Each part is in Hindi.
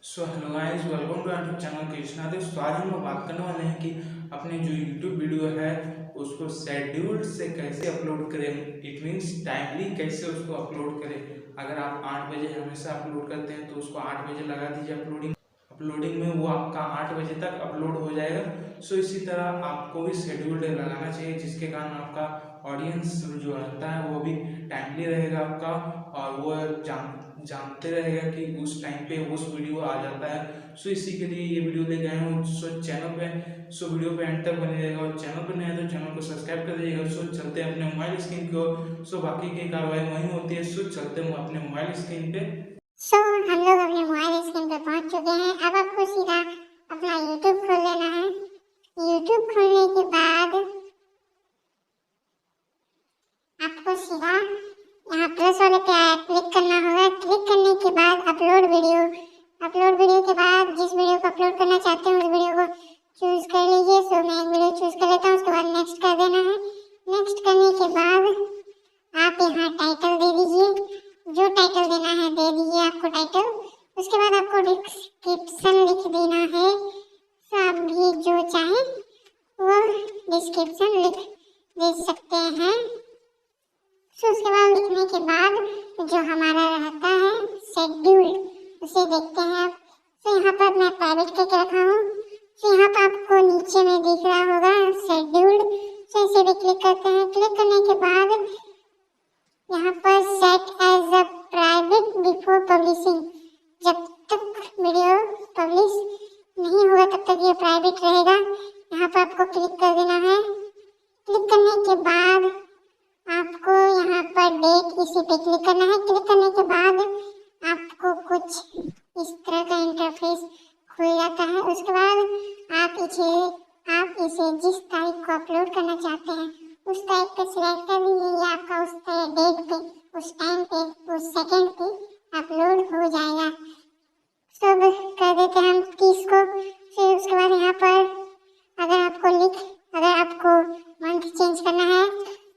So hello guys, welcome to our channel Krishna Dev. तो आज हम लोग बात करने वाले हैं कि अपने जो YouTube वीडियो है उसको शेड्यूल्ड से कैसे अपलोड करें। इट मीन्स टाइमली कैसे उसको अपलोड करें। अगर आप 8 बजे हमेशा अपलोड करते हैं तो उसको 8 बजे लगा दीजिए अपलोडिंग में वो आपका 8 बजे तक अपलोड हो जाएगा। सो इसी तरह आपको भी शेड्यूल्ड लगाना चाहिए, जिसके कारण आपका ऑडियंस जो रहता है वो भी टाइमली रहेगा आपका, और वो जानते रहेगा कि उस टाइम पे उस वीडियो आ जाता है। सो इसी के लिए ये वीडियो लेके आए हूँ। सो वीडियो पे एंड तक बने रहेगा, और चैनल पर नए हैं तो चैनल को सब्सक्राइब कर दीजिएगा। सो चलते हैं अपने मोबाइल स्क्रीन की ओर। सो बाकी की कार्रवाई वहीं होती है। सो चलते हैं अपने मोबाइल स्क्रीन पे। हम लोग अपने मोबाइल स्क्रीन पे पहुंच चुके हैं। अब आपको सीधा अपना YouTube खोल लेना है। YouTube खोलने के बाद आपको सीधा यहाँ प्लस वाले पे क्लिक करना होगा। क्लिक करने के बाद अपलोड वीडियो के बाद जिस वीडियो को अपलोड करना चाहते हैं उस वीडियो को चूज कर लीजिए। सो मैं एक वीडियो चूज कर लेता हूँ, उसके बाद नेक्स्ट कर देना है। नेक्स्ट करने के बाद आप यहाँ टाइटल दे दीजिए, जो टाइटल देना है दे दीजिए आपको टाइटल। उसके बाद आपको डिस्क्रिप्शन लिख देना है। तो आप भी जो चाहें वो डिस्क्रिप्शन लिख दे सकते हैं। तो उसके बाद लिखने के बाद जो हमारा रहता है शेड्यूल, उसे देखते हैं आप। तो यहाँ पर मैं प्राइवेट करके रखा हूँ। तो यहाँ पर आपको नीचे में दिख रहा होगा शेड्यूल। तो इसे भी क्लिक करते हैं। क्लिक करने के बाद यहाँ पर set as a private before publishing, जब तक वीडियो पब्लिश नहीं होगा तब तक ये प्राइवेट रहेगा। यहाँ पर आपको क्लिक कर देना है। क्लिक करने के बाद आपको यहाँ पर डेट, इसी पे क्लिक करना है। क्लिक करने के बाद आपको कुछ इस तरह का इंटरफेस खुल जाता है। उसके बाद आप इसे जिस तारीख को अपलोड करना चाहते हैं उस तारीख पे सिलेक्ट कर लीजिए। ये आपका उस डेट पे, उस टाइम पे, उस सेकंड पे अपलोड हो जाएगा। सब कर देते हैं हम 30 को। फिर उसके बाद यहाँ पर अगर आपको मंथ चेंज करना है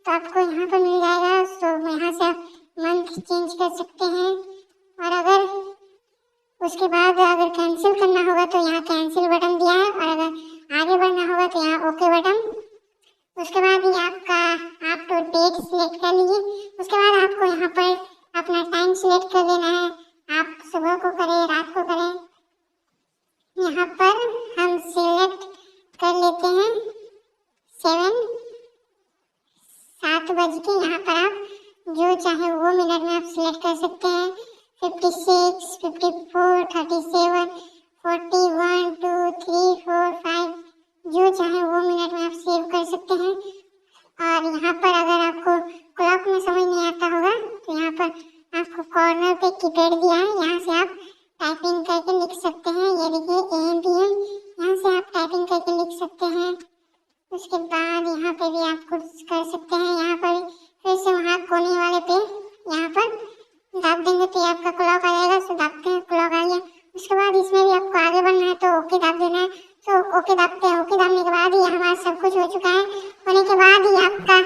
तो आपको यहाँ पर मिल जाएगा। तो यहाँ से आप मंथ चेंज कर सकते हैं। और अगर उसके बाद अगर कैंसिल करना होगा तो यहाँ कैंसिल बटन दिया है, और अगर आगे बढ़ना होगा तो यहाँ ओके बटन। उसके बाद ये आप तो डेट सिलेक्ट कर लीजिए। उसके बाद आपको यहाँ पर अपना टाइम सिलेक्ट कर देना है। आप सुबह को करें, रात को करें। यहाँ पर हम सिलेक्ट कर लेते हैं 7 बज के। यहाँ पर आप जो चाहे वो मिनट में आप सिलेक्ट कर सकते हैं। 56, 54, 37, 41, 2, 3, 4, 5, जो चाहे वो मिनट में आप सेव कर सकते हैं। और यहाँ पर अगर आपको क्लॉक में समझ नहीं आता होगा तो यहाँ पर आपको कॉर्नर पे कीपैड दिया है, यहाँ से आप टाइपिंग करके लिख सकते हैं। ये देखिए AM PM, यहाँ से आप टाइपिंग करके लिख सकते हैं। उसके बाद यहाँ पे भी आप कुछ कर सकते हैं। यहाँ पर फिर से वहाँ कोने वाले पे यहाँ पर दाब देंगे तो आपका क्लॉक आ जाएगा। सो दाबते हैं, क्लॉक आ गया। उसके बाद इसमें भी आपको आगे बढ़ना है तो ओके दाब देना है। तो ओके दाबते हैं। ओके दाबने के बाद ये हमारा सब कुछ हो चुका है। होने के बाद ये आपका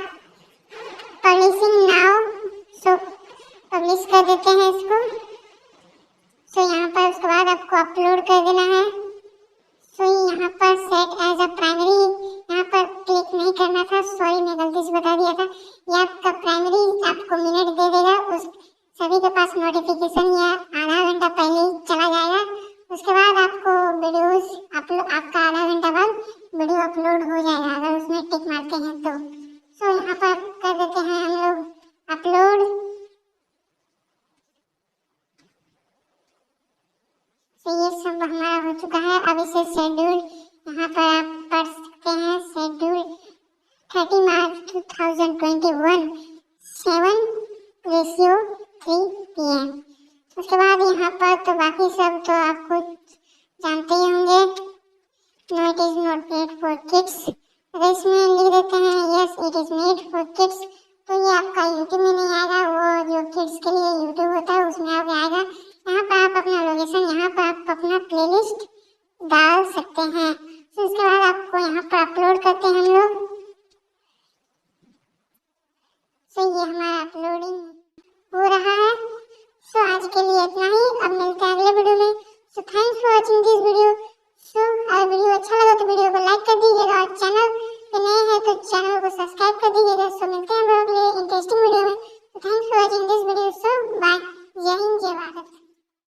पब्लिशिंग नाउ, सो पब्लिश कर देते हैं इसको। सो यहाँ पर उसके बाद आपको अपलोड कर देना है। सो यहाँ पर सेट एज अ प्राइमरी, यहाँ पर क्लिक नहीं करना था, सॉरी मैं गलती से बता दिया था। ये आपका प्राइमरी आपको मिनट दे देगा। उस सभी के पास नोटिफिकेशन या आधा घंटा पहले चला जाएगा। उसके बाद आपको वीडियोस आपका आधा घंटा बाद वीडियो अपलोड हो जाएगा अगर उसमें टिक मारते हैं तो। सो यहाँ पर कर देते हैं हम लोग अपलोड। तो ये सब हमारा हो चुका है। अब इसे शेड्यूल यहाँ पर आप पढ़ सकते हैं। शेड्यूल 30 मार्च 2021 7:3 PM। उसके बाद यहाँ पर तो बाकी सब तो आपको जानते ही होंगे। No it is not made for kids, अगर इसमें लिख देते हैं yes it is made for kids तो ये आपका यूट्यूब में नहीं आएगा। वो जो किड्स के लिए यूट्यूब होता है उसमें आपको आएगा। यहाँ पर आप अपना लोकेशन, यहाँ पर आप अपना प्लेलिस्ट डाल सकते हैं। तो उसके बाद आपको यहाँ पर अपलोड करते हैं हम लोग। तो ये हमारा अपलोडिंग हो रहा है। तो आज के लिए इतना ही। अब मिलते हैं अगले वीडियो में।